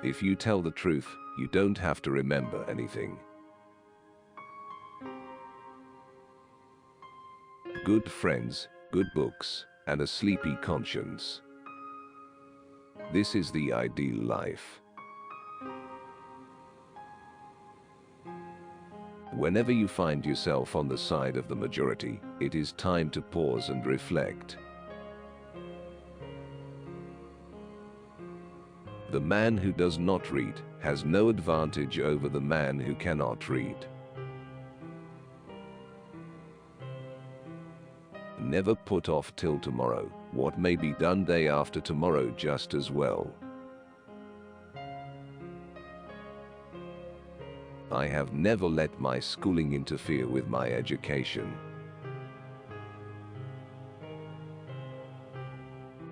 If you tell the truth, you don't have to remember anything. Good friends, good books, and a sleepy conscience. This is the ideal life. Whenever you find yourself on the side of the majority, it is time to pause and reflect. The man who does not read has no advantage over the man who cannot read. Never put off till tomorrow what may be done day after tomorrow just as well. I have never let my schooling interfere with my education.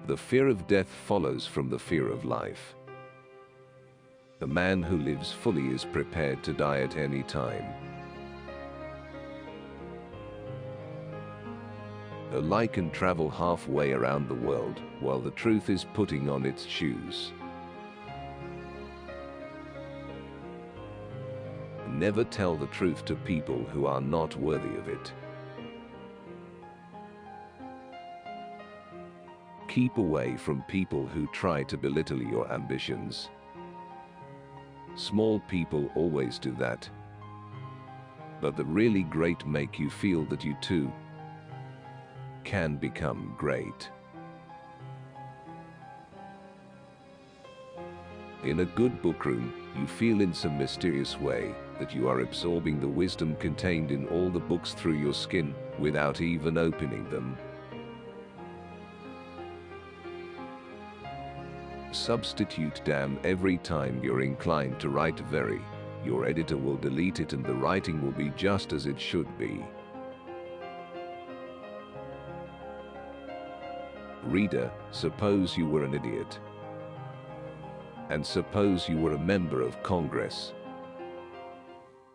The fear of death follows from the fear of life. The man who lives fully is prepared to die at any time. A lie can travel halfway around the world, while the truth is putting on its shoes. Never tell the truth to people who are not worthy of it. Keep away from people who try to belittle your ambitions. Small people always do that. But the really great make you feel that you too can become great. In a good bookroom, you feel in some mysterious way that you are absorbing the wisdom contained in all the books through your skin without even opening them. Substitute damn every time you're inclined to write very. Your editor will delete it and the writing will be just as it should be. Reader, suppose you were an idiot. And suppose you were a member of Congress.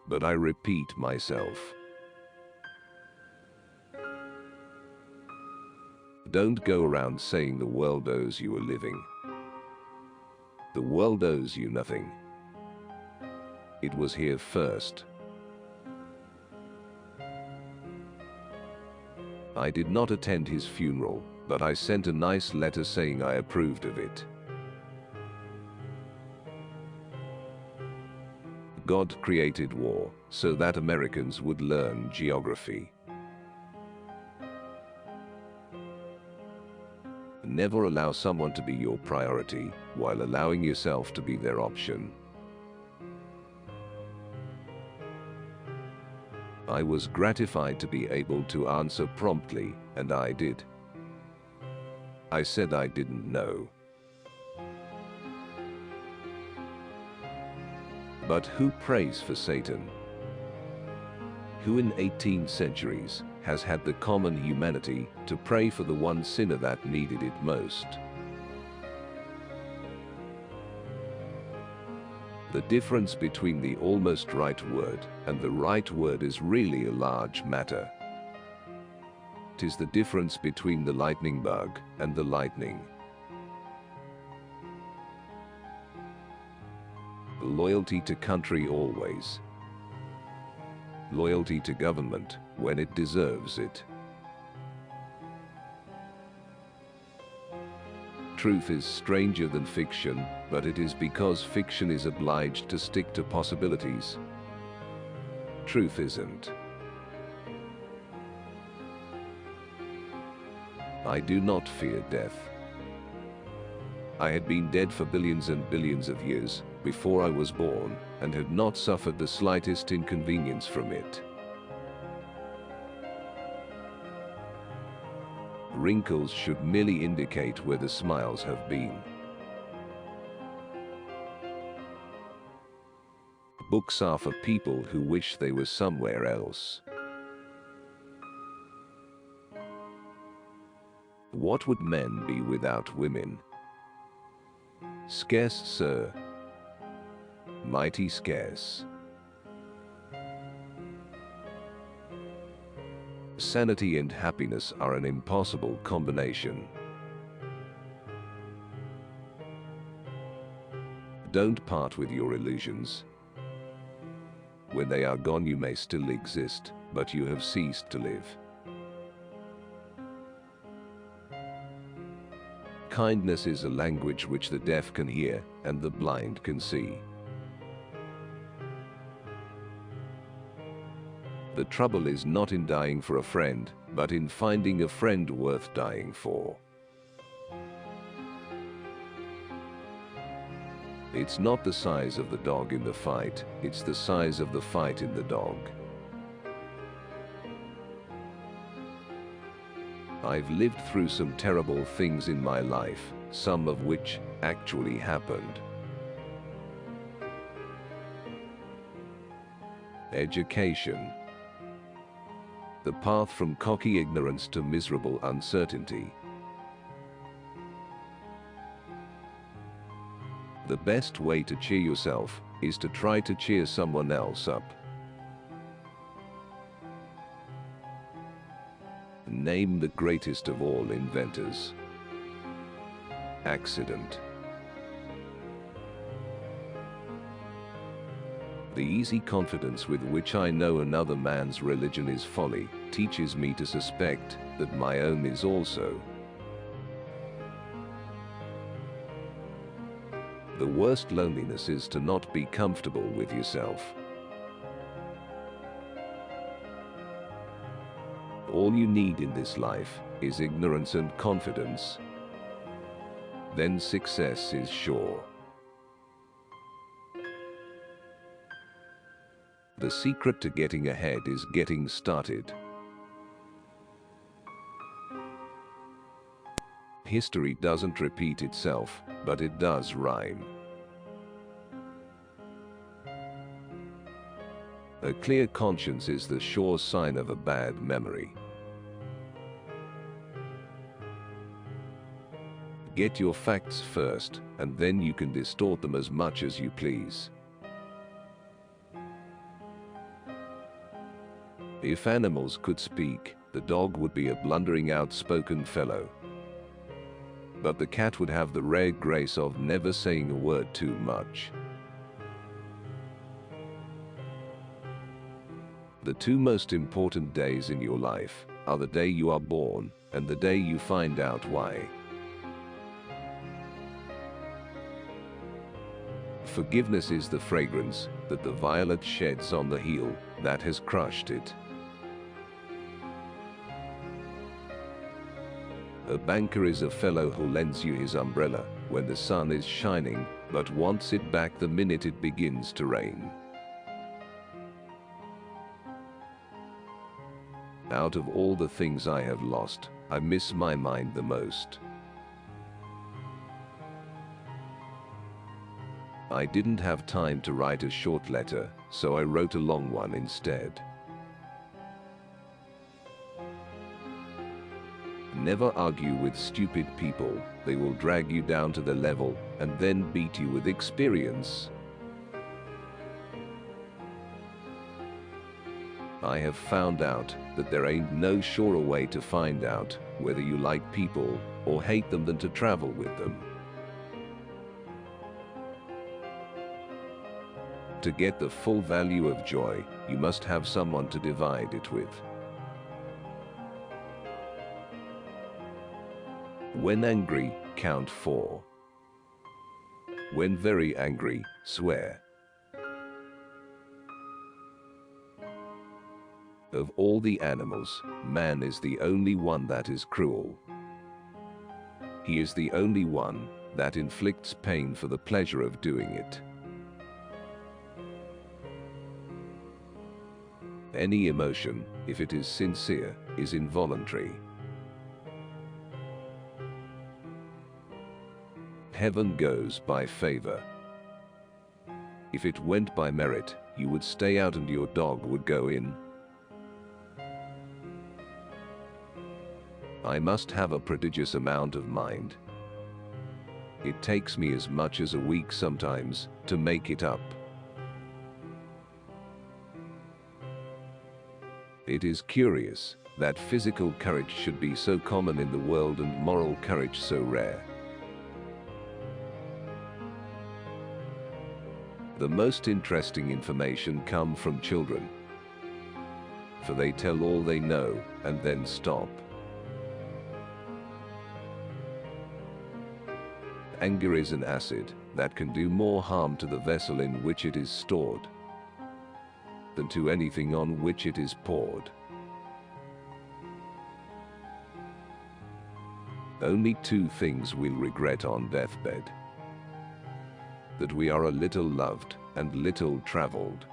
But I repeat myself. Don't go around saying the world owes you a living. The world owes you nothing. It was here first. I did not attend his funeral, but I sent a nice letter saying I approved of it. God created war so that Americans would learn geography. Never allow someone to be your priority while allowing yourself to be their option. I was gratified to be able to answer promptly, and I did. I said I didn't know. But who prays for Satan? Who in 18 centuries has had the common humanity to pray for the one sinner that needed it most? The difference between the almost right word and the right word is really a large matter. It is the difference between the lightning bug and the lightning. Loyalty to country always. Loyalty to government when it deserves it. Truth is stranger than fiction, but it is because fiction is obliged to stick to possibilities. Truth isn't. I do not fear death. I had been dead for billions and billions of years before I was born, and had not suffered the slightest inconvenience from it. Wrinkles should merely indicate where the smiles have been. Books are for people who wish they were somewhere else. What would men be without women? Scarce, sir. Mighty scarce. Sanity and happiness are an impossible combination. Don't part with your illusions. When they are gone, you may still exist, but you have ceased to live. Kindness is a language which the deaf can hear and the blind can see. The trouble is not in dying for a friend, but in finding a friend worth dying for. It's not the size of the dog in the fight, it's the size of the fight in the dog. I've lived through some terrible things in my life, some of which actually happened. Education. The path from cocky ignorance to miserable uncertainty. The best way to cheer yourself is to try to cheer someone else up. Name the greatest of all inventors. Accident. The easy confidence with which I know another man's religion is folly teaches me to suspect that my own is also. The worst loneliness is to not be comfortable with yourself. All you need in this life is ignorance and confidence. Then success is sure. The secret to getting ahead is getting started. History doesn't repeat itself, but it does rhyme. A clear conscience is the sure sign of a bad memory. Get your facts first, and then you can distort them as much as you please. If animals could speak, the dog would be a blundering, outspoken fellow. But the cat would have the rare grace of never saying a word too much. The two most important days in your life are the day you are born and the day you find out why. Forgiveness is the fragrance that the violet sheds on the heel that has crushed it. A banker is a fellow who lends you his umbrella when the sun is shining, but wants it back the minute it begins to rain. Out of all the things I have lost, I miss my mind the most. I didn't have time to write a short letter, so I wrote a long one instead. Never argue with stupid people. They will drag you down to the level and then beat you with experience. I have found out that there ain't no surer way to find out whether you like people or hate them than to travel with them. To get the full value of joy, you must have someone to divide it with. When angry, count 4. When very angry, swear. Of all the animals, man is the only one that is cruel. He is the only one that inflicts pain for the pleasure of doing it. Any emotion, if it is sincere, is involuntary. Heaven goes by favor. If it went by merit, you would stay out and your dog would go in. I must have a prodigious amount of mind. It takes me as much as a week sometimes to make it up. It is curious that physical courage should be so common in the world and moral courage so rare. The most interesting information come from children, for they tell all they know and then stop. Anger is an acid that can do more harm to the vessel in which it is stored than to anything on which it is poured. Only two things we'll regret on deathbed: that we are a little loved and little traveled.